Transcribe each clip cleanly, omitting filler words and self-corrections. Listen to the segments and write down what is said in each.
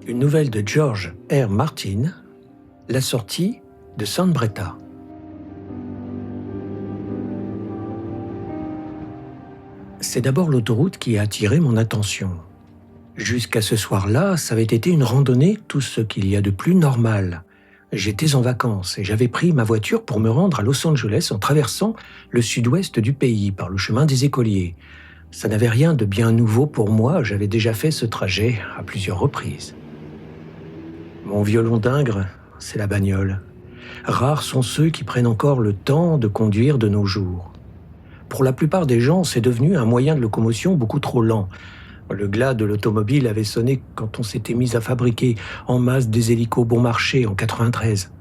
une nouvelle de George R. Martin, la sortie de San Breda. C'est d'abord l'autoroute qui a attiré mon attention. Jusqu'à ce soir-là, ça avait été une randonnée, tout ce qu'il y a de plus normal. J'étais en vacances et j'avais pris ma voiture pour me rendre à Los Angeles en traversant le sud-ouest du pays par le chemin des écoliers. Ça n'avait rien de bien nouveau pour moi, j'avais déjà fait ce trajet à plusieurs reprises. Mon violon d'ingre, c'est la bagnole. Rares sont ceux qui prennent encore le temps de conduire de nos jours. Pour la plupart des gens, c'est devenu un moyen de locomotion beaucoup trop lent. Le glas de l'automobile avait sonné quand on s'était mis à fabriquer en masse des hélicos bon marché en 93.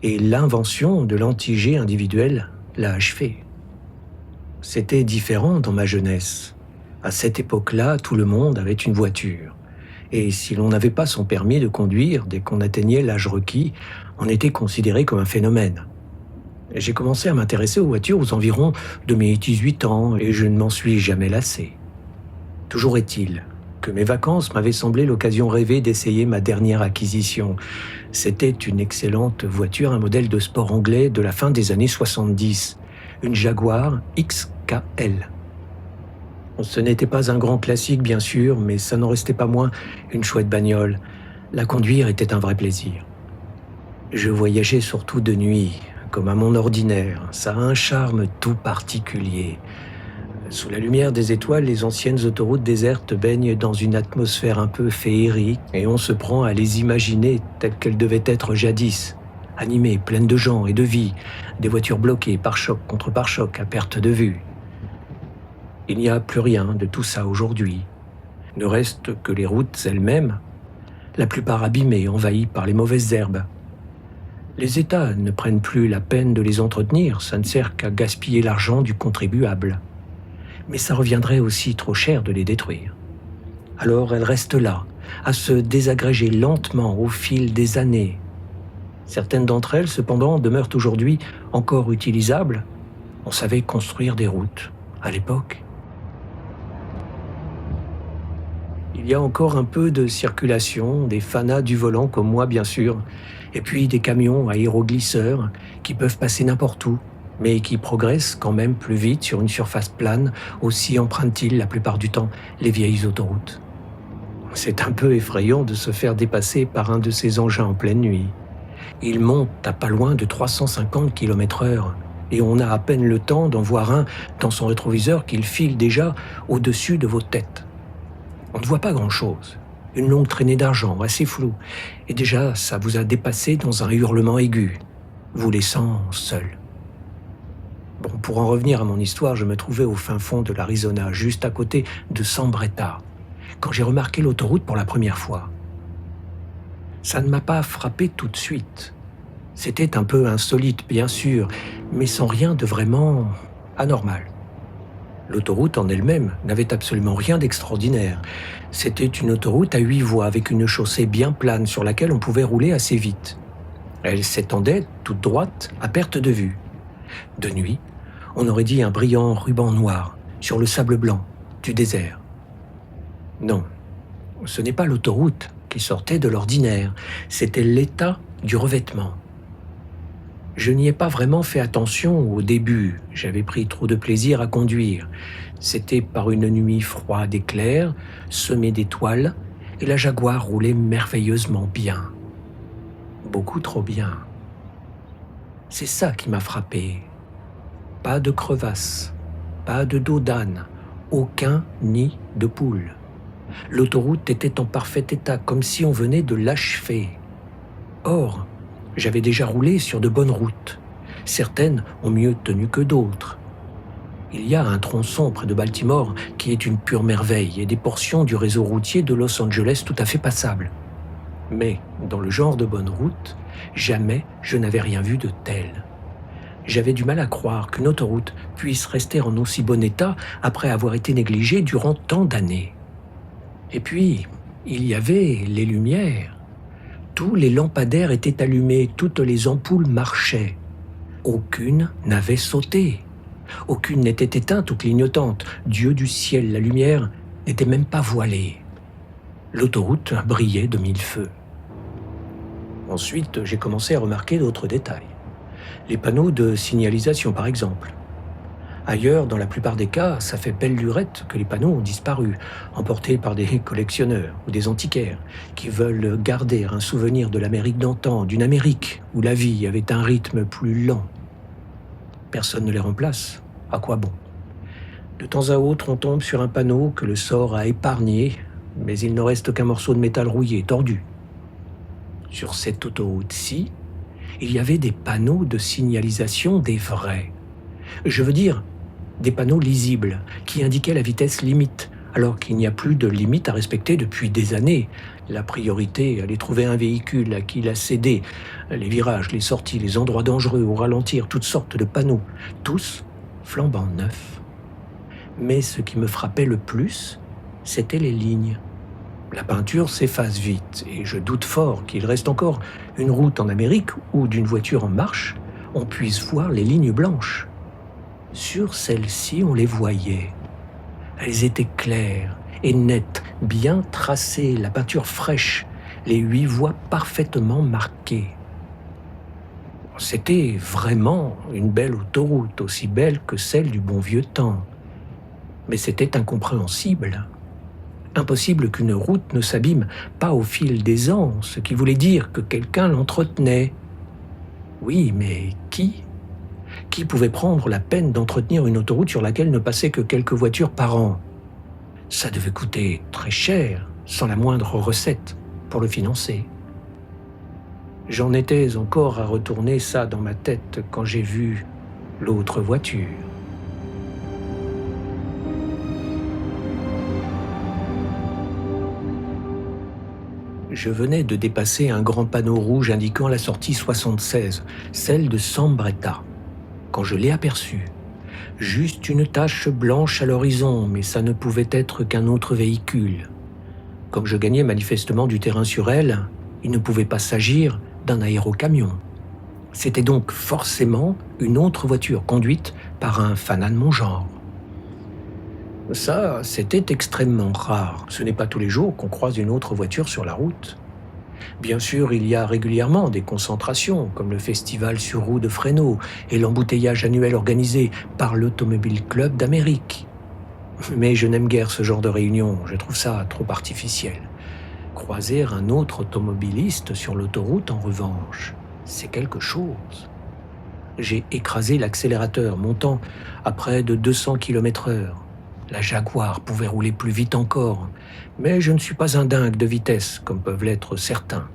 Et l'invention de l'anti-G individuel l'a achevé. C'était différent dans ma jeunesse. À cette époque-là, tout le monde avait une voiture. Et si l'on n'avait pas son permis de conduire dès qu'on atteignait l'âge requis, on était considéré comme un phénomène. J'ai commencé à m'intéresser aux voitures aux environs de mes 18 ans et je ne m'en suis jamais lassé. Toujours est-il que mes vacances m'avaient semblé l'occasion rêvée d'essayer ma dernière acquisition. C'était une excellente voiture, un modèle de sport anglais de la fin des années 70, une Jaguar XKL. Ce n'était pas un grand classique, bien sûr, mais ça n'en restait pas moins une chouette bagnole. La conduire était un vrai plaisir. Je voyageais surtout de nuit, comme à mon ordinaire. Ça a un charme tout particulier. Sous la lumière des étoiles, les anciennes autoroutes désertes baignent dans une atmosphère un peu féerique et on se prend à les imaginer telles qu'elles devaient être jadis. Animées, pleines de gens et de vie, des voitures bloquées pare-choc contre pare-choc à perte de vue. Il n'y a plus rien de tout ça aujourd'hui. Ne reste que les routes elles-mêmes, la plupart abîmées, envahies par les mauvaises herbes. Les États ne prennent plus la peine de les entretenir, ça ne sert qu'à gaspiller l'argent du contribuable. Mais ça reviendrait aussi trop cher de les détruire. Alors elles restent là, à se désagréger lentement au fil des années. Certaines d'entre elles, cependant, demeurent aujourd'hui encore utilisables. On savait construire des routes, à l'époque. Il y a encore un peu de circulation, des fanas du volant comme moi bien sûr, et puis des camions aéroglisseurs qui peuvent passer n'importe où, mais qui progressent quand même plus vite sur une surface plane, aussi empruntent-ils la plupart du temps les vieilles autoroutes. C'est un peu effrayant de se faire dépasser par un de ces engins en pleine nuit. Il monte à pas loin de 350 km/h, et on a à peine le temps d'en voir un dans son rétroviseur qu'il file déjà au-dessus de vos têtes. On ne voit pas grand-chose. Une longue traînée d'argent, assez floue. Et déjà, ça vous a dépassé dans un hurlement aigu, vous laissant seul. Bon, pour en revenir à mon histoire, je me trouvais au fin fond de l'Arizona, juste à côté de San Breda, quand j'ai remarqué l'autoroute pour la première fois. Ça ne m'a pas frappé tout de suite. C'était un peu insolite, bien sûr, mais sans rien de vraiment anormal. L'autoroute en elle-même n'avait absolument rien d'extraordinaire. C'était une autoroute à 8 voies avec une chaussée bien plane sur laquelle on pouvait rouler assez vite. Elle s'étendait toute droite à perte de vue. De nuit, on aurait dit un brillant ruban noir sur le sable blanc du désert. Non, ce n'est pas l'autoroute qui sortait de l'ordinaire, c'était l'état du revêtement. Je n'y ai pas vraiment fait attention au début, j'avais pris trop de plaisir à conduire. C'était par une nuit froide et claire, semée d'étoiles, et la Jaguar roulait merveilleusement bien. Beaucoup trop bien. C'est ça qui m'a frappé. Pas de crevasse, pas de dos d'âne, aucun nid de poule. L'autoroute était en parfait état, comme si on venait de l'achever. Or, j'avais déjà roulé sur de bonnes routes. Certaines ont mieux tenu que d'autres. Il y a un tronçon près de Baltimore qui est une pure merveille et des portions du réseau routier de Los Angeles tout à fait passables. Mais, dans le genre de bonne route, jamais je n'avais rien vu de tel. J'avais du mal à croire qu'une autoroute puisse rester en aussi bon état après avoir été négligée durant tant d'années. Et puis, il y avait les lumières. Tous les lampadaires étaient allumés, toutes les ampoules marchaient. Aucune n'avait sauté. Aucune n'était éteinte ou clignotante. Dieu du ciel, la lumière n'était même pas voilée. L'autoroute brillait de mille feux. Ensuite, j'ai commencé à remarquer d'autres détails. Les panneaux de signalisation, par exemple. Ailleurs, dans la plupart des cas, ça fait belle lurette que les panneaux ont disparu, emportés par des collectionneurs ou des antiquaires qui veulent garder un souvenir de l'Amérique d'antan, d'une Amérique où la vie avait un rythme plus lent. Personne ne les remplace. À quoi bon? De temps à autre, on tombe sur un panneau que le sort a épargné, mais il ne reste qu'un morceau de métal rouillé, tordu. Sur cette autoroute-ci, il y avait des panneaux de signalisation des vrais. Je veux dire, des panneaux lisibles qui indiquaient la vitesse limite, alors qu'il n'y a plus de limite à respecter depuis des années. La priorité, aller trouver un véhicule à qui la céder, les virages, les sorties, les endroits dangereux au ralentir, toutes sortes de panneaux, tous flambant neufs. Mais ce qui me frappait le plus, c'étaient les lignes. La peinture s'efface vite et je doute fort qu'il reste encore une route en Amérique où, d'une voiture en marche, on puisse voir les lignes blanches. Sur celles-ci, on les voyait. Elles étaient claires et nettes, bien tracées, la peinture fraîche, les 8 voies parfaitement marquées. C'était vraiment une belle autoroute, aussi belle que celle du bon vieux temps. Mais c'était incompréhensible. Impossible qu'une route ne s'abîme pas au fil des ans, ce qui voulait dire que quelqu'un l'entretenait. Oui, mais qui ? Qui pouvait prendre la peine d'entretenir une autoroute sur laquelle ne passaient que quelques voitures par an? Ça devait coûter très cher, sans la moindre recette, pour le financer. J'en étais encore à retourner ça dans ma tête quand j'ai vu l'autre voiture. Je venais de dépasser un grand panneau rouge indiquant la sortie 76, celle de Sambretta, quand je l'ai aperçue. Juste une tache blanche à l'horizon, mais ça ne pouvait être qu'un autre véhicule. Comme je gagnais manifestement du terrain sur elle, il ne pouvait pas s'agir d'un aérocamion. C'était donc forcément une autre voiture conduite par un fanat de mon genre. Ça, c'était extrêmement rare. Ce n'est pas tous les jours qu'on croise une autre voiture sur la route. Bien sûr, il y a régulièrement des concentrations, comme le festival sur roue de Fresno et l'embouteillage annuel organisé par l'Automobile Club d'Amérique. Mais je n'aime guère ce genre de réunion, je trouve ça trop artificiel. Croiser un autre automobiliste sur l'autoroute, en revanche, c'est quelque chose. J'ai écrasé l'accélérateur, montant à près de 200 km/h. La Jaguar pouvait rouler plus vite encore, mais je ne suis pas un dingue de vitesse, comme peuvent l'être certains.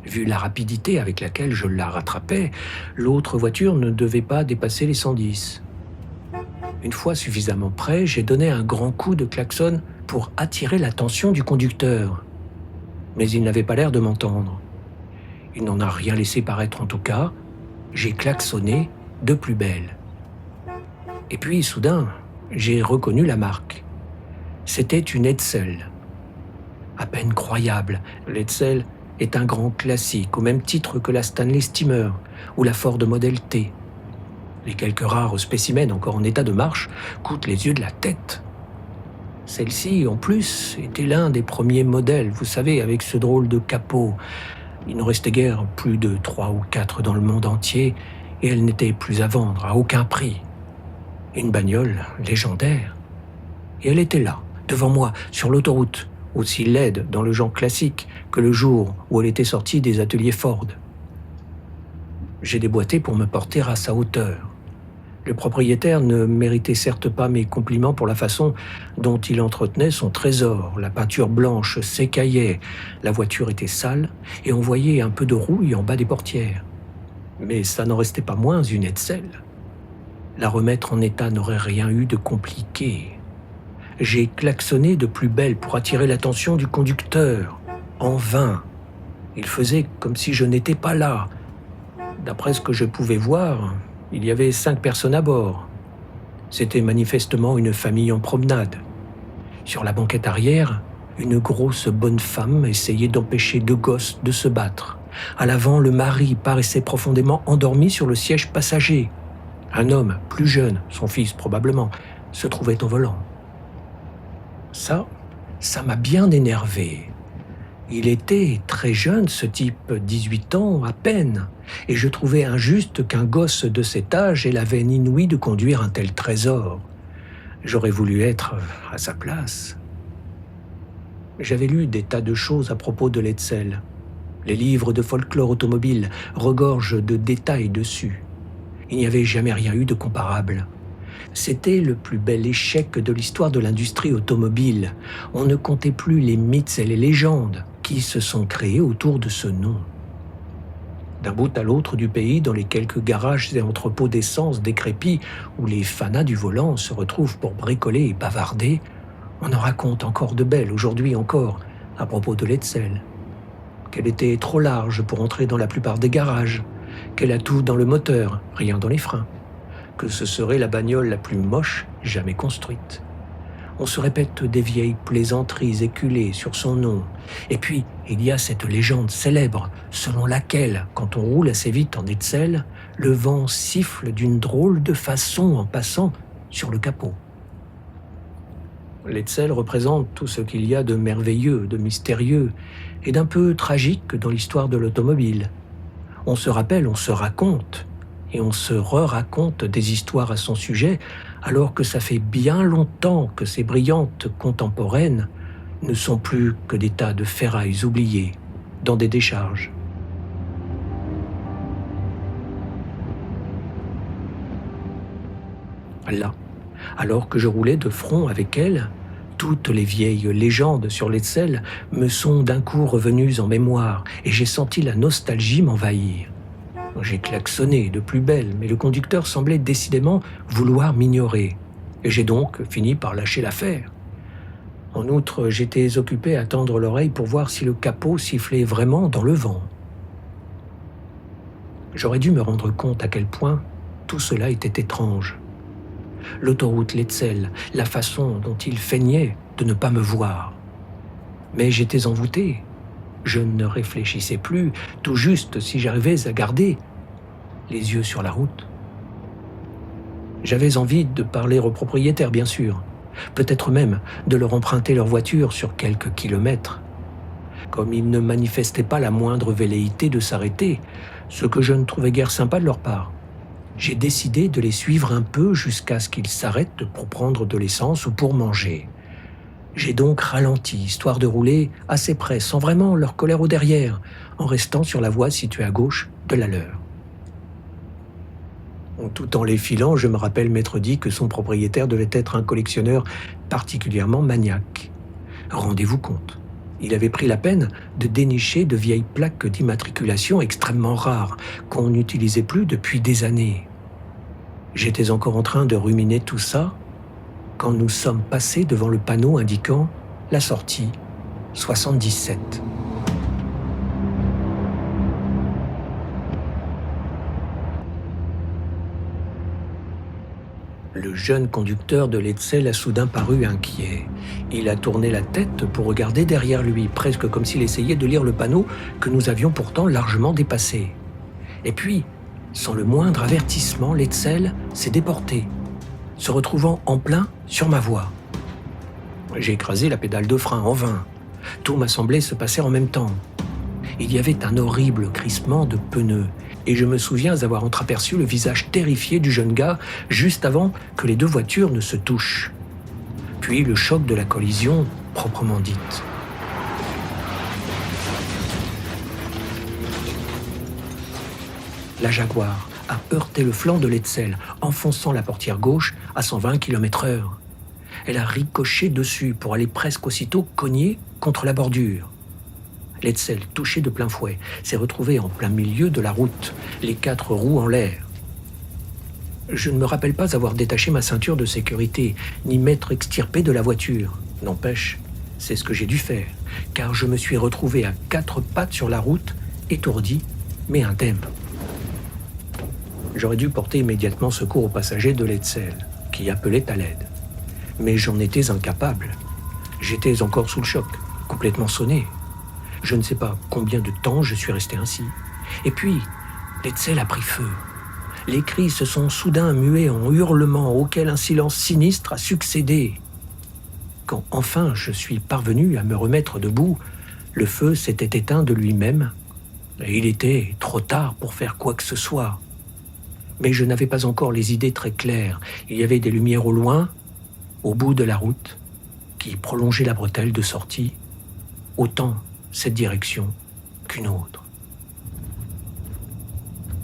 Vu la rapidité avec laquelle je la rattrapais, l'autre voiture ne devait pas dépasser les 110. Une fois suffisamment près, j'ai donné un grand coup de klaxon pour attirer l'attention du conducteur. Mais il n'avait pas l'air de m'entendre. Il n'en a rien laissé paraître en tout cas. J'ai klaxonné de plus belle. Et puis, soudain, j'ai reconnu la marque. C'était une Edsel. À peine croyable, l'Edsel est un grand classique, au même titre que la Stanley Steamer ou la Ford Model T. Les quelques rares spécimens encore en état de marche coûtent les yeux de la tête. Celle-ci, en plus, était l'un des premiers modèles, vous savez, avec ce drôle de capot. Il ne restait guère plus de 3 ou 4 dans le monde entier, et elle n'était plus à vendre à aucun prix. Une bagnole légendaire. Et elle était là, devant moi, sur l'autoroute, aussi laide dans le genre classique que le jour où elle était sortie des ateliers Ford. J'ai déboîté pour me porter à sa hauteur. Le propriétaire ne méritait certes pas mes compliments pour la façon dont il entretenait son trésor. La peinture blanche s'écaillait, la voiture était sale et on voyait un peu de rouille en bas des portières. Mais ça n'en restait pas moins une Edsel. La remettre en état n'aurait rien eu de compliqué. J'ai klaxonné de plus belle pour attirer l'attention du conducteur. En vain. Il faisait comme si je n'étais pas là. D'après ce que je pouvais voir, il y avait 5 personnes à bord. C'était manifestement une famille en promenade. Sur la banquette arrière, une grosse bonne femme essayait d'empêcher 2 gosses de se battre. À l'avant, le mari paraissait profondément endormi sur le siège passager. Un homme, plus jeune, son fils probablement, se trouvait au volant. Ça m'a bien énervé. Il était très jeune, ce type, 18 ans à peine, et je trouvais injuste qu'un gosse de cet âge ait la veine inouïe de conduire un tel trésor. J'aurais voulu être à sa place. J'avais lu des tas de choses à propos de l'Etzel. Les livres de folklore automobile regorgent de détails dessus. Il n'y avait jamais rien eu de comparable. C'était le plus bel échec de l'histoire de l'industrie automobile. On ne comptait plus les mythes et les légendes qui se sont créés autour de ce nom. D'un bout à l'autre du pays, dans les quelques garages et entrepôts d'essence décrépits où les fanas du volant se retrouvent pour bricoler et bavarder, on en raconte encore de belles, aujourd'hui encore, à propos de l'Etzel. Qu'elle était trop large pour entrer dans la plupart des garages, qu'elle a tout dans le moteur, rien dans les freins, que ce serait la bagnole la plus moche jamais construite. On se répète des vieilles plaisanteries éculées sur son nom. Et puis, il y a cette légende célèbre selon laquelle, quand on roule assez vite en Etzel, le vent siffle d'une drôle de façon en passant sur le capot. L'Etzel représente tout ce qu'il y a de merveilleux, de mystérieux et d'un peu tragique dans l'histoire de l'automobile. On se rappelle, on se raconte, et on se re-raconte des histoires à son sujet, alors que ça fait bien longtemps que ces brillantes contemporaines ne sont plus que des tas de ferrailles oubliées dans des décharges. Là, alors que je roulais de front avec elle, toutes les vieilles légendes sur l'Etzel me sont d'un coup revenues en mémoire et j'ai senti la nostalgie m'envahir. J'ai klaxonné de plus belle, mais le conducteur semblait décidément vouloir m'ignorer. Et j'ai donc fini par lâcher l'affaire. En outre, j'étais occupé à tendre l'oreille pour voir si le capot sifflait vraiment dans le vent. J'aurais dû me rendre compte à quel point tout cela était étrange. L'autoroute l'Etzel, la façon dont il feignait de ne pas me voir. Mais j'étais envoûté. Je ne réfléchissais plus, tout juste si j'arrivais à garder les yeux sur la route. J'avais envie de parler aux propriétaires, bien sûr, peut-être même de leur emprunter leur voiture sur quelques kilomètres. Comme ils ne manifestaient pas la moindre velléité de s'arrêter, ce que je ne trouvais guère sympa de leur part, j'ai décidé de les suivre un peu jusqu'à ce qu'ils s'arrêtent pour prendre de l'essence ou pour manger. J'ai donc ralenti, histoire de rouler assez près, sans vraiment leur coller au derrière, en restant sur la voie située à gauche de la leur. Tout en les filant, je me rappelle m'être dit que son propriétaire devait être un collectionneur particulièrement maniaque. Rendez-vous compte, il avait pris la peine de dénicher de vieilles plaques d'immatriculation extrêmement rares, qu'on n'utilisait plus depuis des années. J'étais encore en train de ruminer tout ça, quand nous sommes passés devant le panneau indiquant la sortie 77. Le jeune conducteur de l'Etzel a soudain paru inquiet. Il a tourné la tête pour regarder derrière lui, presque comme s'il essayait de lire le panneau que nous avions pourtant largement dépassé. Et puis, sans le moindre avertissement, l'Etzel s'est déporté, se retrouvant en plein sur ma voie. J'ai écrasé la pédale de frein en vain. Tout m'a semblé se passer en même temps. Il y avait un horrible crissement de pneus, et je me souviens avoir entreaperçu le visage terrifié du jeune gars juste avant que les deux voitures ne se touchent. Puis le choc de la collision proprement dite. La Jaguar a heurté le flanc de l'Etzel, enfonçant la portière gauche à 120 km/h. Elle a ricoché dessus pour aller presque aussitôt cogner contre la bordure. L'Etzel, touché de plein fouet, s'est retrouvé en plein milieu de la route, les 4 roues en l'air. Je ne me rappelle pas avoir détaché ma ceinture de sécurité, ni m'être extirpé de la voiture. N'empêche, c'est ce que j'ai dû faire, car je me suis retrouvé à 4 pattes sur la route, étourdi, mais indemne. J'aurais dû porter immédiatement secours aux passagers de l'Etzel, qui appelaient à l'aide. Mais j'en étais incapable. J'étais encore sous le choc, complètement sonné. Je ne sais pas combien de temps je suis resté ainsi. Et puis, l'Etzel a pris feu. Les cris se sont soudain mués en hurlements auxquels un silence sinistre a succédé. Quand enfin je suis parvenu à me remettre debout, Le feu s'était éteint de lui-même, et il était trop tard pour faire quoi que ce soit. Mais je n'avais pas encore les idées très claires. Il y avait des lumières au loin, au bout de la route, qui prolongeaient la bretelle de sortie, autant cette direction qu'une autre.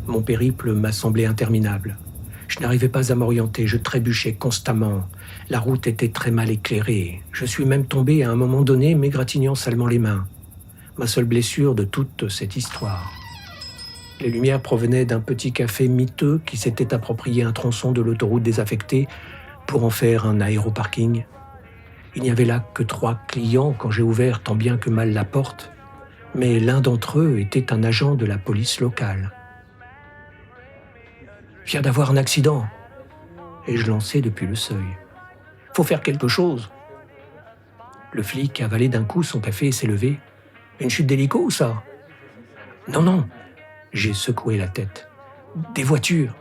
Mon périple m'a semblé interminable. Je n'arrivais pas à m'orienter, je trébuchais constamment. La route était très mal éclairée. Je suis même tombé à un moment donné, m'égratignant salement les mains. Ma seule blessure de toute cette histoire. Les lumières provenaient d'un petit café miteux qui s'était approprié un tronçon de l'autoroute désaffectée pour en faire un aéroparking. Il n'y avait là que 3 clients quand j'ai ouvert tant bien que mal la porte, mais l'un d'entre eux était un agent de la police locale. « Vient d'avoir un accident !» Et je lançais depuis le seuil. « Faut faire quelque chose !» Le flic a avalé d'un coup son café et s'est levé. « Une chute d'hélico, ça ?»« Non, non !» J'ai secoué la tête. « Des voitures !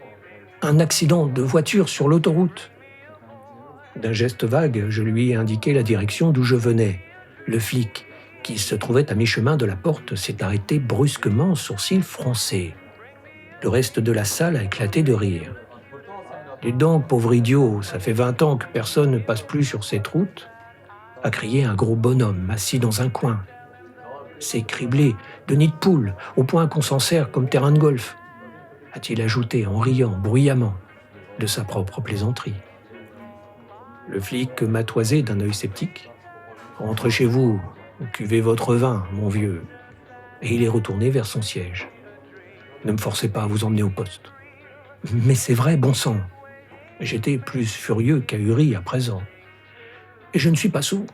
Un accident de voiture sur l'autoroute !» D'un geste vague, je lui ai indiqué la direction d'où je venais. Le flic, qui se trouvait à mi-chemin de la porte, s'est arrêté brusquement, sourcils froncés. Le reste de la salle a éclaté de rire. « Dites donc, pauvre idiot, ça fait 20 ans que personne ne passe plus sur cette route » a crié un gros bonhomme assis dans un coin. C'est criblé de nids de poules, au point qu'on s'en sert comme terrain de golf, a-t-il ajouté en riant bruyamment de sa propre plaisanterie. Le flic m'a toisé d'un œil sceptique. « Rentrez chez vous, cuvez votre vin, mon vieux. » Et il est retourné vers son siège. « Ne me forcez pas à vous emmener au poste. »« Mais c'est vrai, bon sang. J'étais plus furieux qu'ahuri à présent. Et je ne suis pas sourd.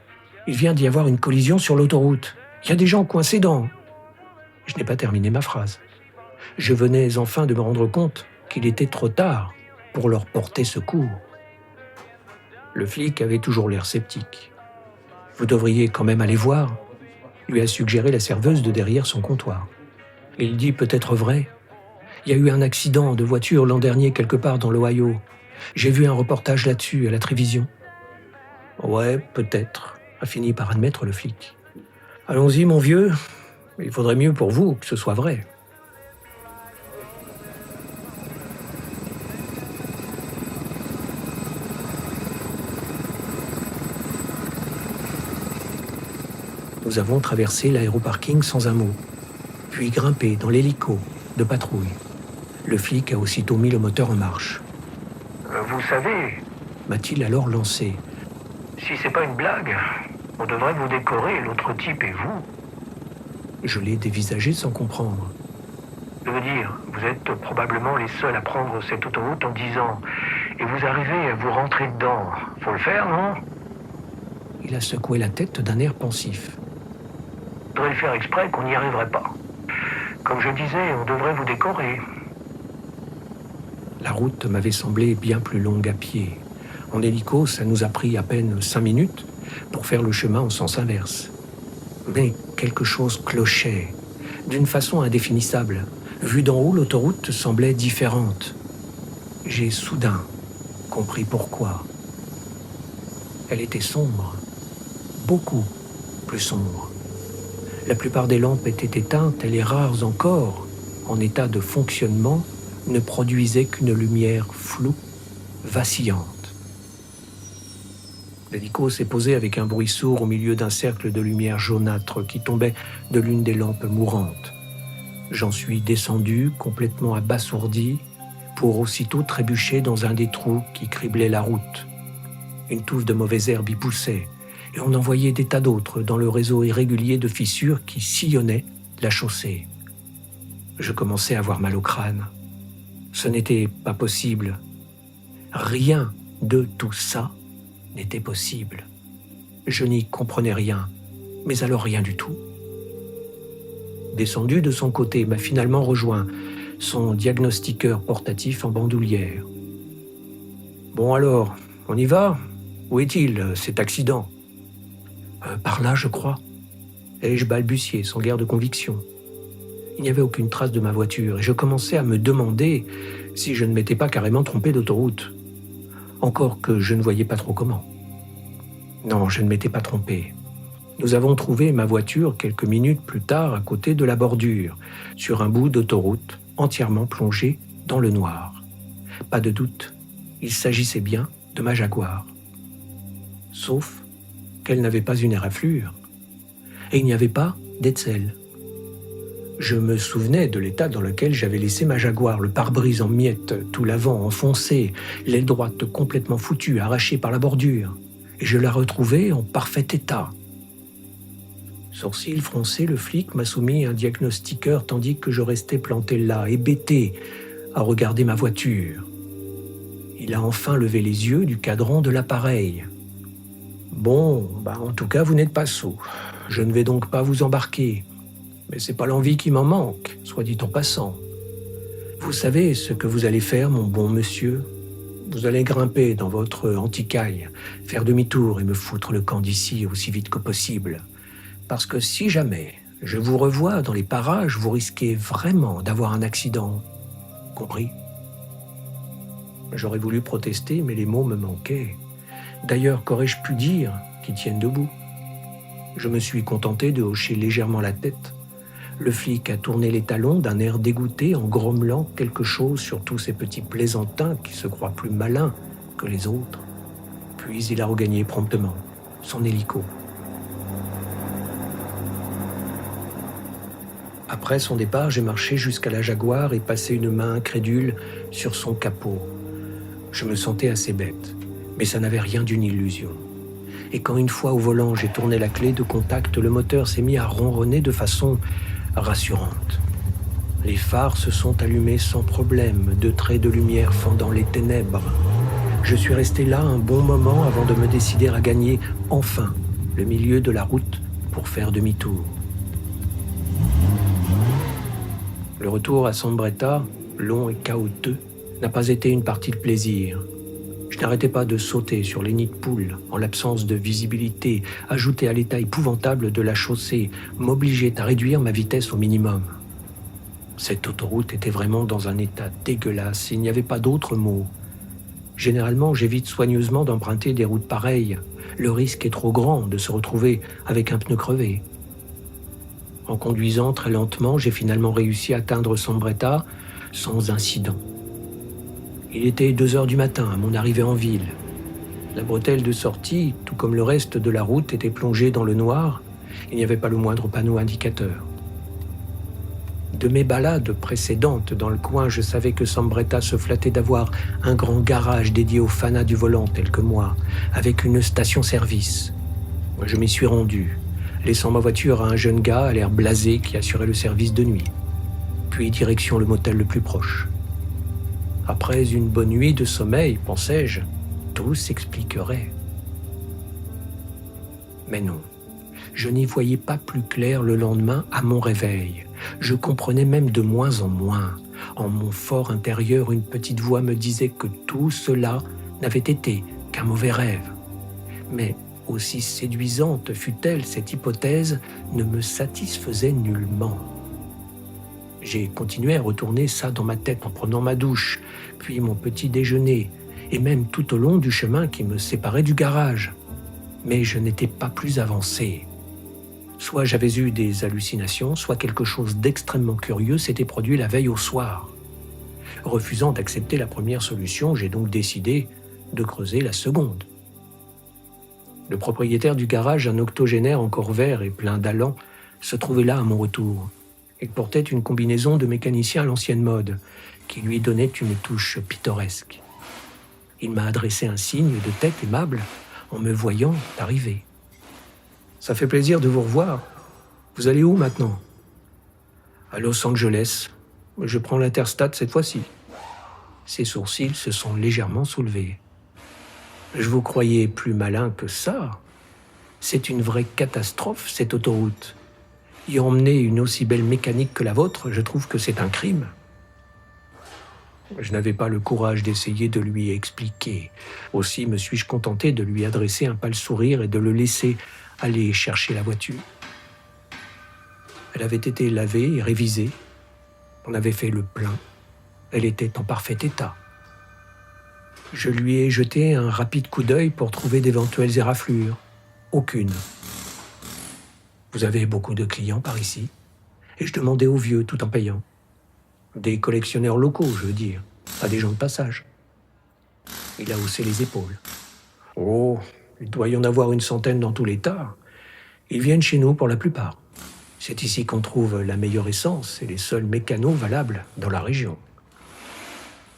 Il vient d'y avoir une collision sur l'autoroute. Il y a des gens coincés dans... » Je n'ai pas terminé ma phrase. Je venais enfin de me rendre compte qu'il était trop tard pour leur porter secours. Le flic avait toujours l'air sceptique. « Vous devriez quand même aller voir », lui a suggéré la serveuse de derrière son comptoir. Il dit peut-être vrai. Il y a eu un accident de voiture l'an dernier quelque part dans l'Ohio. J'ai vu un reportage là-dessus à la télévision. Ouais, peut-être, a fini par admettre le flic. Allons-y, mon vieux. Il faudrait mieux pour vous que ce soit vrai. Nous avons traversé l'aéroparking sans un mot, puis grimpé dans l'hélico de patrouille. Le flic a aussitôt mis le moteur en marche. « Vous savez, m'a-t-il alors lancé, si c'est pas une blague, on devrait vous décorer, l'autre type et vous. » Je l'ai dévisagé sans comprendre. « Je veux dire, vous êtes probablement les seuls à prendre cette autoroute en 10 ans, et vous arrivez à vous rentrer dedans. Faut le faire, non ?» Il a secoué la tête d'un air pensif. « Faudrait le faire exprès qu'on n'y arriverait pas. Comme je disais, on devrait vous décorer. » La route m'avait semblé bien plus longue à pied. En hélico, ça nous a pris à peine 5 minutes pour faire le chemin en sens inverse. Mais quelque chose clochait, d'une façon indéfinissable. Vue d'en haut, l'autoroute semblait différente. J'ai soudain compris pourquoi. Elle était sombre, beaucoup plus sombre. La plupart des lampes étaient éteintes et les rares encore, en état de fonctionnement, ne produisaient qu'une lumière floue, vacillante. L'hélico s'est posé avec un bruit sourd au milieu d'un cercle de lumière jaunâtre qui tombait de l'une des lampes mourantes. J'en suis descendu, complètement abasourdi, pour aussitôt trébucher dans un des trous qui criblaient la route. Une touffe de mauvaises herbes y poussait, et on en voyait des tas d'autres dans le réseau irrégulier de fissures qui sillonnaient la chaussée. Je commençais à avoir mal au crâne. Ce n'était pas possible. Rien de tout ça n'était possible. Je n'y comprenais rien, mais alors rien du tout. Descendu de son côté, m'a finalement rejoint son diagnostiqueur portatif en bandoulière. « Bon alors, on y va ? Où est-il, cet accident ?»« Par là, je crois. » ai-je balbutié sans guère de conviction. Il n'y avait aucune trace de ma voiture et je commençais à me demander si je ne m'étais pas carrément trompé d'autoroute. Encore que je ne voyais pas trop comment. Non, je ne m'étais pas trompé. Nous avons trouvé ma voiture quelques minutes plus tard à côté de la bordure, sur un bout d'autoroute entièrement plongé dans le noir. Pas de doute, il s'agissait bien de ma Jaguar. Sauf qu'elle n'avait pas une éraflure, et il n'y avait pas d'Etzel. Je me souvenais de l'état dans lequel j'avais laissé ma Jaguar, le pare-brise en miettes, tout l'avant enfoncé, l'aile droite complètement foutue, arrachée par la bordure, et je la retrouvais en parfait état. Sourcil froncé, le flic m'a soumis un diagnostiqueur tandis que je restais planté là, hébété, à regarder ma voiture. Il a enfin levé les yeux du cadran de l'appareil. « Bon, en tout cas, vous n'êtes pas sot. Je ne vais donc pas vous embarquer. Mais c'est pas l'envie qui m'en manque, soit dit en passant. Vous savez ce que vous allez faire, mon bon monsieur ? Vous allez grimper dans votre anticaille, faire demi-tour et me foutre le camp d'ici aussi vite que possible. Parce que si jamais je vous revois dans les parages, vous risquez vraiment d'avoir un accident. Compris ? » J'aurais voulu protester, mais les mots me manquaient. D'ailleurs, qu'aurais-je pu dire qui tienne debout ? Je me suis contenté de hocher légèrement la tête. Le flic a tourné les talons d'un air dégoûté en grommelant quelque chose sur tous ces petits plaisantins qui se croient plus malins que les autres. Puis il a regagné promptement son hélico. Après son départ, j'ai marché jusqu'à la Jaguar et passé une main incrédule sur son capot. Je me sentais assez bête, mais ça n'avait rien d'une illusion. Et quand une fois au volant, j'ai tourné la clé de contact, le moteur s'est mis à ronronner de façon rassurante. Les phares se sont allumés sans problème, deux traits de lumière fendant les ténèbres. Je suis resté là un bon moment avant de me décider à gagner enfin le milieu de la route pour faire demi-tour. Le retour à Sambretta, long et chaotique, n'a pas été une partie de plaisir. Je n'arrêtais pas de sauter sur les nids de poules en l'absence de visibilité, ajouté à l'état épouvantable de la chaussée, m'obligeait à réduire ma vitesse au minimum. Cette autoroute était vraiment dans un état dégueulasse, il n'y avait pas d'autre mot. Généralement, j'évite soigneusement d'emprunter des routes pareilles. Le risque est trop grand de se retrouver avec un pneu crevé. En conduisant très lentement, j'ai finalement réussi à atteindre Sambretta sans incident. Il était 2h du matin à mon arrivée en ville. La bretelle de sortie, tout comme le reste de la route, était plongée dans le noir. Il n'y avait pas le moindre panneau indicateur. De mes balades précédentes dans le coin, je savais que Sambretta se flattait d'avoir un grand garage dédié aux fanas du volant tels que moi, avec une station-service. Je m'y suis rendu, laissant ma voiture à un jeune gars à l'air blasé qui assurait le service de nuit. Puis direction le motel le plus proche. Après une bonne nuit de sommeil, pensais-je, tout s'expliquerait. Mais non, je n'y voyais pas plus clair le lendemain à mon réveil. Je comprenais même de moins en moins. En mon fort intérieur, une petite voix me disait que tout cela n'avait été qu'un mauvais rêve. Mais aussi séduisante fût-elle, cette hypothèse ne me satisfaisait nullement. J'ai continué à retourner ça dans ma tête en prenant ma douche, puis mon petit déjeuner, et même tout au long du chemin qui me séparait du garage. Mais je n'étais pas plus avancé. Soit j'avais eu des hallucinations, soit quelque chose d'extrêmement curieux s'était produit la veille au soir. Refusant d'accepter la première solution, j'ai donc décidé de creuser la seconde. Le propriétaire du garage, un octogénaire encore vert et plein d'allants, se trouvait là à mon retour. Il portait une combinaison de mécanicien à l'ancienne mode, qui lui donnait une touche pittoresque. Il m'a adressé un signe de tête aimable en me voyant arriver. « Ça fait plaisir de vous revoir. Vous allez où maintenant ?»« À Los Angeles. Je prends l'Interstate cette fois-ci. » Ses sourcils se sont légèrement soulevés. « Je vous croyais plus malin que ça. C'est une vraie catastrophe, cette autoroute. Y emmener une aussi belle mécanique que la vôtre, je trouve que c'est un crime. » Je n'avais pas le courage d'essayer de lui expliquer. Aussi me suis-je contenté de lui adresser un pâle sourire et de le laisser aller chercher la voiture. Elle avait été lavée et révisée. On avait fait le plein. Elle était en parfait état. Je lui ai jeté un rapide coup d'œil pour trouver d'éventuelles éraflures. Aucune. Vous avez beaucoup de clients par ici? Et je demandais aux vieux tout en payant. Des collectionneurs locaux, je veux dire, pas des gens de passage. Il a haussé les épaules. Oh, il doit y en avoir une centaine dans tout l'État. Ils viennent chez nous pour la plupart. C'est ici qu'on trouve la meilleure essence et les seuls mécanos valables dans la région.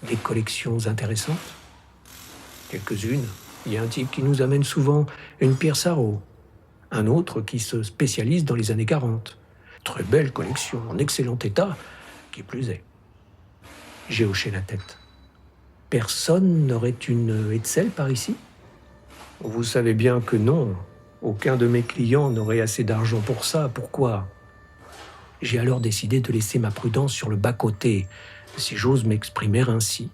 Des collections intéressantes? Quelques-unes. Il y a un type qui nous amène souvent une pierre sarrau. Un autre qui se spécialise dans les années 40. Très belle collection, en excellent état, qui plus est. J'ai hoché la tête. Personne n'aurait une Hetzel par ici? Vous savez bien que non. Aucun de mes clients n'aurait assez d'argent pour ça. Pourquoi? J'ai alors décidé de laisser ma prudence sur le bas-côté, si j'ose m'exprimer ainsi.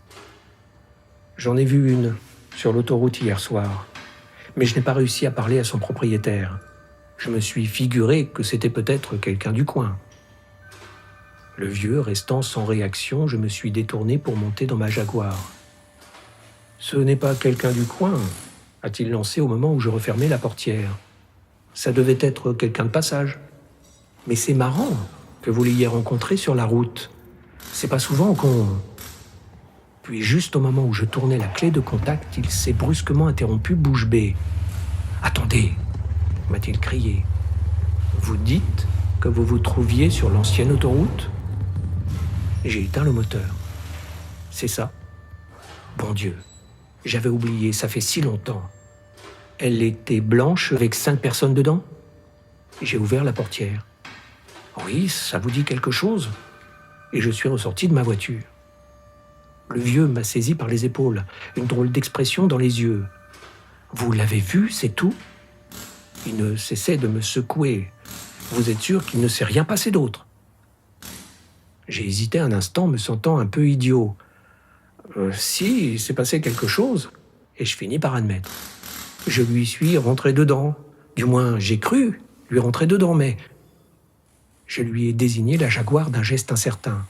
J'en ai vu une sur l'autoroute hier soir, mais je n'ai pas réussi à parler à son propriétaire. Je me suis figuré que c'était peut-être quelqu'un du coin. Le vieux restant sans réaction, je me suis détourné pour monter dans ma Jaguar. « Ce n'est pas quelqu'un du coin », a-t-il lancé au moment où je refermais la portière. « Ça devait être quelqu'un de passage. Mais c'est marrant que vous l'ayez rencontré sur la route. C'est pas souvent qu'on... » Puis juste au moment où je tournais la clé de contact, il s'est brusquement interrompu bouche bée. « Attendez !» m'a-t-il crié. « Vous dites que vous vous trouviez sur l'ancienne autoroute ?» J'ai éteint le moteur. « C'est ça. » Bon Dieu, j'avais oublié, ça fait si longtemps. Elle était blanche avec 5 personnes dedans? J'ai ouvert la portière. « Oui, ça vous dit quelque chose ?» Et je suis ressorti de ma voiture. Le vieux m'a saisi par les épaules, une drôle d'expression dans les yeux. « Vous l'avez vu, c'est tout ?» Il ne cessait de me secouer. « Vous êtes sûr qu'il ne s'est rien passé d'autre ?» J'ai hésité un instant, me sentant un peu idiot. Si, il s'est passé quelque chose. Et je finis par admettre. Je lui suis rentré dedans. Du moins, j'ai cru lui rentrer dedans, mais... Je lui ai désigné la Jaguar d'un geste incertain.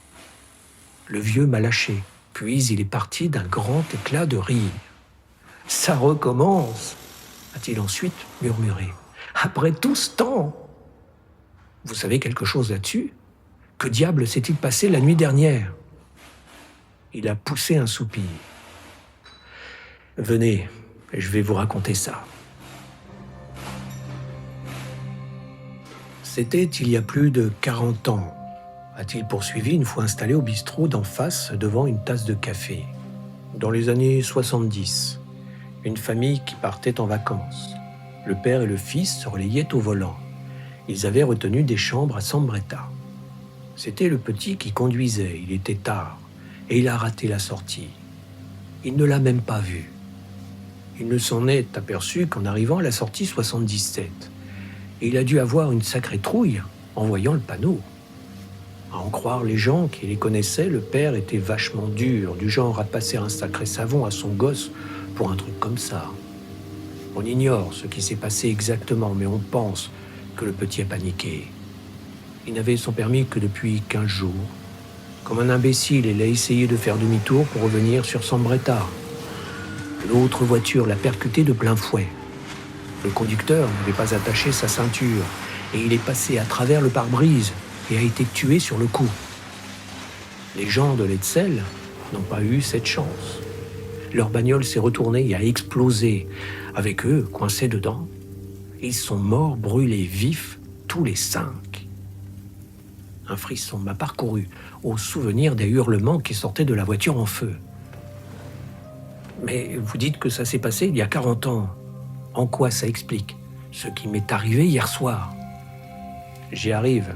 Le vieux m'a lâché, puis il est parti d'un grand éclat de rire. « Ça recommence !» a-t-il ensuite murmuré. « Après tout ce temps !» Vous savez quelque chose là-dessus? Que diable s'est-il passé la nuit dernière? Il a poussé un soupir. « Venez, je vais vous raconter ça. » C'était il y a plus de 40 ans, a-t-il poursuivi une fois installé au bistrot d'en face devant une tasse de café. Dans les années 70, une famille qui partait en vacances. Le père et le fils se relayaient au volant. Ils avaient retenu des chambres à Sambretta. C'était le petit qui conduisait, il était tard, et il a raté la sortie. Il ne l'a même pas vue. Il ne s'en est aperçu qu'en arrivant à la sortie 77. Et il a dû avoir une sacrée trouille en voyant le panneau. À en croire les gens qui les connaissaient, le père était vachement dur, du genre à passer un sacré savon à son gosse pour un truc comme ça. On ignore ce qui s'est passé exactement, mais on pense que le petit a paniqué. Il n'avait son permis que depuis 15 jours. Comme un imbécile, il a essayé de faire demi-tour pour revenir sur Sambretta. L'autre voiture l'a percuté de plein fouet. Le conducteur n'avait pas attaché sa ceinture et il est passé à travers le pare-brise et a été tué sur le coup. Les gens de l'Hetzel n'ont pas eu cette chance. Leur bagnole s'est retournée et a explosé, avec eux coincés dedans. Ils sont morts brûlés vifs, tous les 5. Un frisson m'a parcouru au souvenir des hurlements qui sortaient de la voiture en feu. Mais vous dites que ça s'est passé il y a 40 ans. En quoi ça explique ce qui m'est arrivé hier soir? J'y arrive.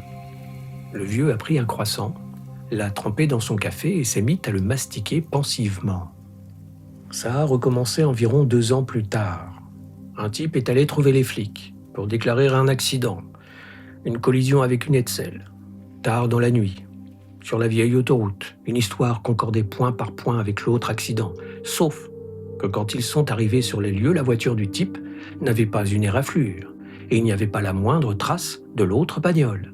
Le vieux a pris un croissant, l'a trempé dans son café et s'est mis à le mastiquer pensivement. Ça a recommencé environ 2 ans plus tard. Un type est allé trouver les flics pour déclarer un accident, une collision avec une Hetzel, tard dans la nuit, sur la vieille autoroute. Une histoire concordait point par point avec l'autre accident, sauf que quand ils sont arrivés sur les lieux, la voiture du type n'avait pas une éraflure et il n'y avait pas la moindre trace de l'autre bagnole.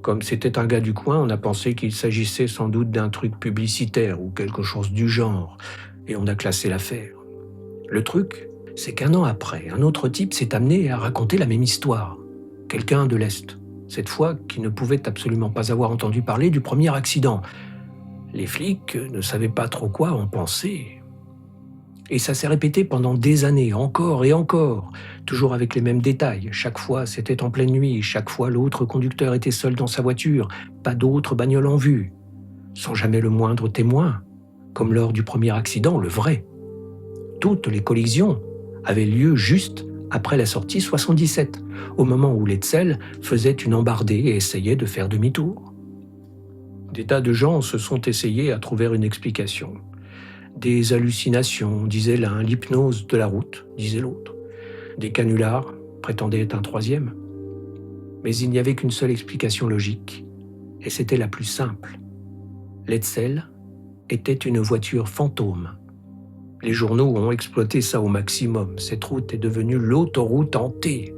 Comme c'était un gars du coin, on a pensé qu'il s'agissait sans doute d'un truc publicitaire ou quelque chose du genre, et on a classé l'affaire. Le truc, c'est qu'1 an après, un autre type s'est amené à raconter la même histoire. quelqu'un de l'Est, cette fois qui ne pouvait absolument pas avoir entendu parler du premier accident. Les flics ne savaient pas trop quoi en penser. Et ça s'est répété pendant des années, encore et encore, toujours avec les mêmes détails. Chaque fois, c'était en pleine nuit, chaque fois l'autre conducteur était seul dans sa voiture, pas d'autre bagnole en vue, sans jamais le moindre témoin, comme lors du premier accident, le vrai. Toutes les collisions avaient lieu juste après la sortie 77, au moment où l'Edsel faisait une embardée et essayait de faire demi-tour. Des tas de gens se sont essayés à trouver une explication. Des hallucinations, disait l'un, l'hypnose de la route, disait l'autre. Des canulars, prétendait un troisième. Mais il n'y avait qu'une seule explication logique, et c'était la plus simple. L'Edsel était une voiture fantôme. Les journaux ont exploité ça au maximum. Cette route est devenue l'autoroute hantée.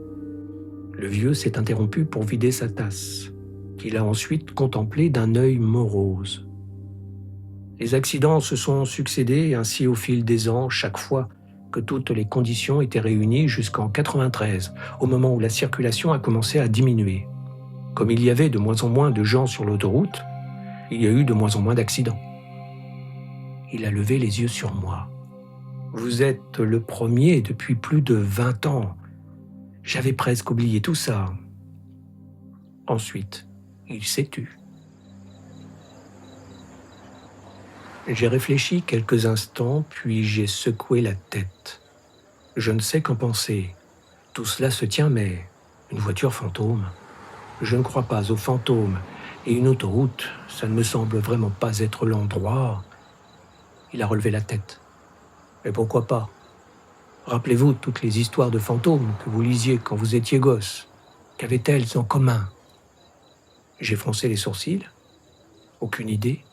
Le vieux s'est interrompu pour vider sa tasse, qu'il a ensuite contemplée d'un œil morose. Les accidents se sont succédés ainsi au fil des ans, chaque fois que toutes les conditions étaient réunies jusqu'en 93, au moment où la circulation a commencé à diminuer. Comme il y avait de moins en moins de gens sur l'autoroute, il y a eu de moins en moins d'accidents. Il a levé les yeux sur moi. « Vous êtes le premier depuis plus de 20 ans. J'avais presque oublié tout ça. » Ensuite, il s'est tu. J'ai réfléchi quelques instants, puis j'ai secoué la tête. Je ne sais qu'en penser. Tout cela se tient, mais une voiture fantôme. Je ne crois pas aux fantômes, et une autoroute, ça ne me semble vraiment pas être l'endroit. Il a relevé la tête. Mais pourquoi pas? Rappelez-vous toutes les histoires de fantômes que vous lisiez quand vous étiez gosse. Qu'avaient-elles en commun? J'ai froncé les sourcils. Aucune idée.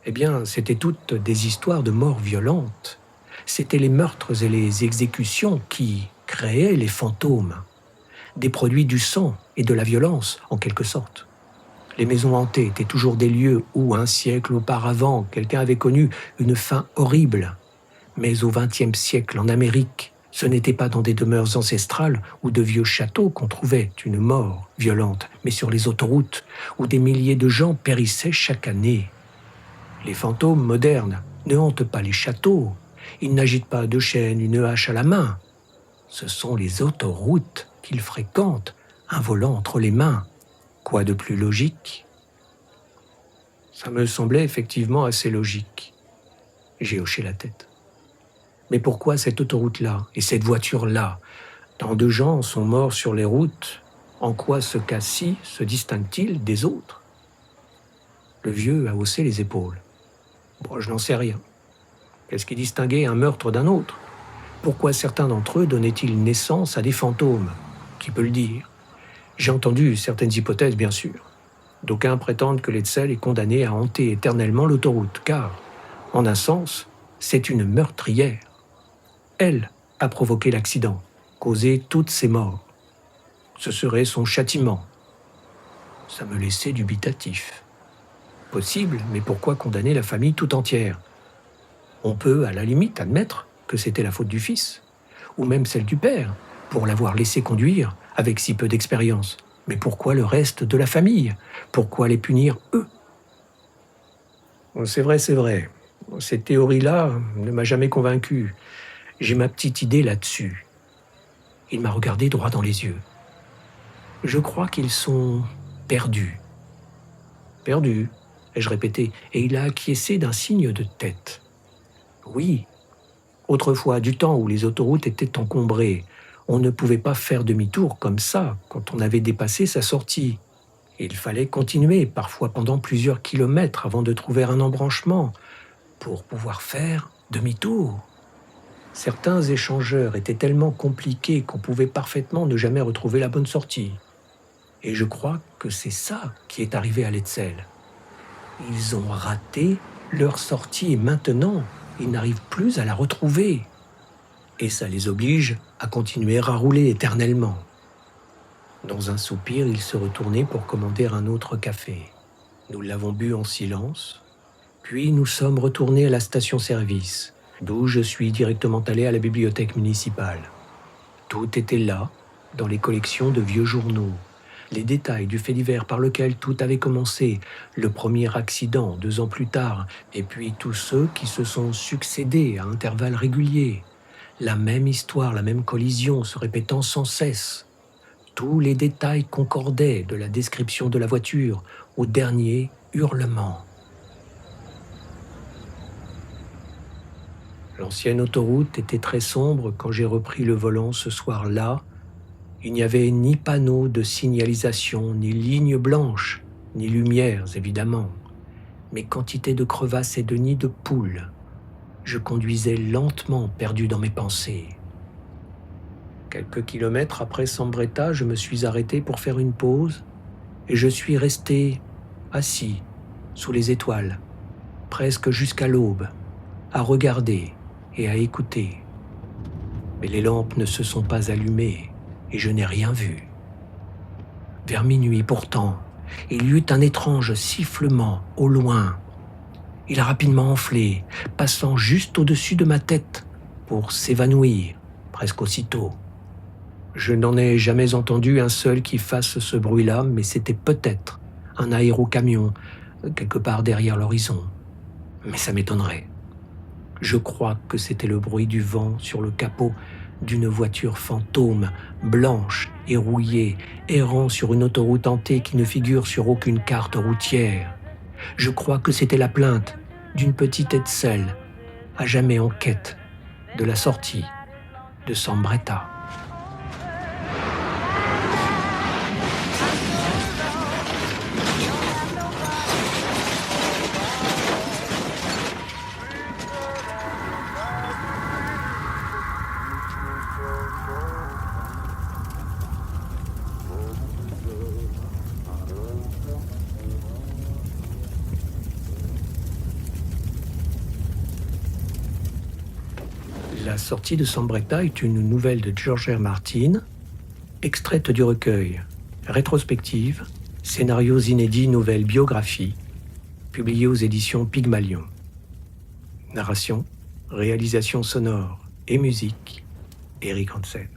Eh bien, c'étaient toutes des histoires de morts violentes. C'étaient les meurtres et les exécutions qui créaient les fantômes. Des produits du sang et de la violence, en quelque sorte. Les maisons hantées étaient toujours des lieux où, un siècle auparavant, quelqu'un avait connu une fin horrible. Mais au XXe siècle, en Amérique, ce n'était pas dans des demeures ancestrales ou de vieux châteaux qu'on trouvait une mort violente, mais sur les autoroutes, où des milliers de gens périssaient chaque année. Les fantômes modernes ne hantent pas les châteaux. Ils n'agitent pas de chaîne, une hache à la main. Ce sont les autoroutes qu'ils fréquentent, un volant entre les mains. Quoi de plus logique? Ça me semblait effectivement assez logique. J'ai hoché la tête. Mais pourquoi cette autoroute-là et cette voiture-là? Tant de gens sont morts sur les routes. En quoi ce cas-ci se distingue-t-il des autres? Le vieux a haussé les épaules. Bon, je n'en sais rien. Qu'est-ce qui distinguait un meurtre d'un autre? Pourquoi certains d'entre eux donnaient-ils naissance à des fantômes? Qui peut le dire? J'ai entendu certaines hypothèses, bien sûr. D'aucuns prétendent que l'Edsel est condamné à hanter éternellement l'autoroute, car, en un sens, c'est une meurtrière. Elle a provoqué l'accident, causé toutes ces morts. Ce serait son châtiment. Ça me laissait dubitatif. Possible, mais pourquoi condamner la famille tout entière? On peut, à la limite, admettre que c'était la faute du fils, ou même celle du père, pour l'avoir laissé conduire avec si peu d'expérience. Mais pourquoi le reste de la famille? Pourquoi les punir, eux? C'est vrai. Cette théorie-là ne m'a jamais convaincu. J'ai ma petite idée là-dessus. Il m'a regardé droit dans les yeux. Je crois qu'ils sont perdus. Perdus, ai-je répété, et il a acquiescé d'un signe de tête. Oui, autrefois, du temps où les autoroutes étaient encombrées, on ne pouvait pas faire demi-tour comme ça quand on avait dépassé sa sortie. Il fallait continuer, parfois pendant plusieurs kilomètres avant de trouver un embranchement, pour pouvoir faire demi-tour. Certains échangeurs étaient tellement compliqués qu'on pouvait parfaitement ne jamais retrouver la bonne sortie. Et je crois que c'est ça qui est arrivé à l'Edsel. Ils ont raté leur sortie et maintenant, ils n'arrivent plus à la retrouver. Et ça les oblige à continuer à rouler éternellement. Dans un soupir, il se retournait pour commander un autre café. Nous l'avons bu en silence, puis nous sommes retournés à la station-service, d'où je suis directement allé à la bibliothèque municipale. Tout était là, dans les collections de vieux journaux. Les détails du fait divers par lequel tout avait commencé, le premier accident 2 ans plus tard, et puis tous ceux qui se sont succédés à intervalles réguliers. La même histoire, la même collision se répétant sans cesse. Tous les détails concordaient de la description de la voiture au dernier hurlement. L'ancienne autoroute était très sombre quand j'ai repris le volant ce soir-là. Il n'y avait ni panneaux de signalisation, ni lignes blanches, ni lumières, évidemment, mais quantité de crevasses et de nids de poules. Je conduisais lentement, perdu dans mes pensées. Quelques kilomètres après Sambretta, je me suis arrêté pour faire une pause et je suis resté assis sous les étoiles, presque jusqu'à l'aube, à regarder et à écouter. Mais les lampes ne se sont pas allumées et je n'ai rien vu. Vers minuit pourtant, il y eut un étrange sifflement au loin. Il a rapidement enflé, passant juste au-dessus de ma tête pour s'évanouir presque aussitôt. Je n'en ai jamais entendu un seul qui fasse ce bruit-là, mais c'était peut-être un aérocamion quelque part derrière l'horizon. Mais ça m'étonnerait. Je crois que c'était le bruit du vent sur le capot d'une voiture fantôme, blanche et rouillée, errant sur une autoroute hantée qui ne figure sur aucune carte routière. Je crois que c'était la plainte d'une petite Edsel, à jamais en quête de la sortie de Sambretta. La sortie de Sambretta est une nouvelle de George R. Martin, extraite du recueil Rétrospective, scénarios inédits, nouvelles biographies, publiée aux éditions Pygmalion. Narration, réalisation sonore et musique, Eric Hansen.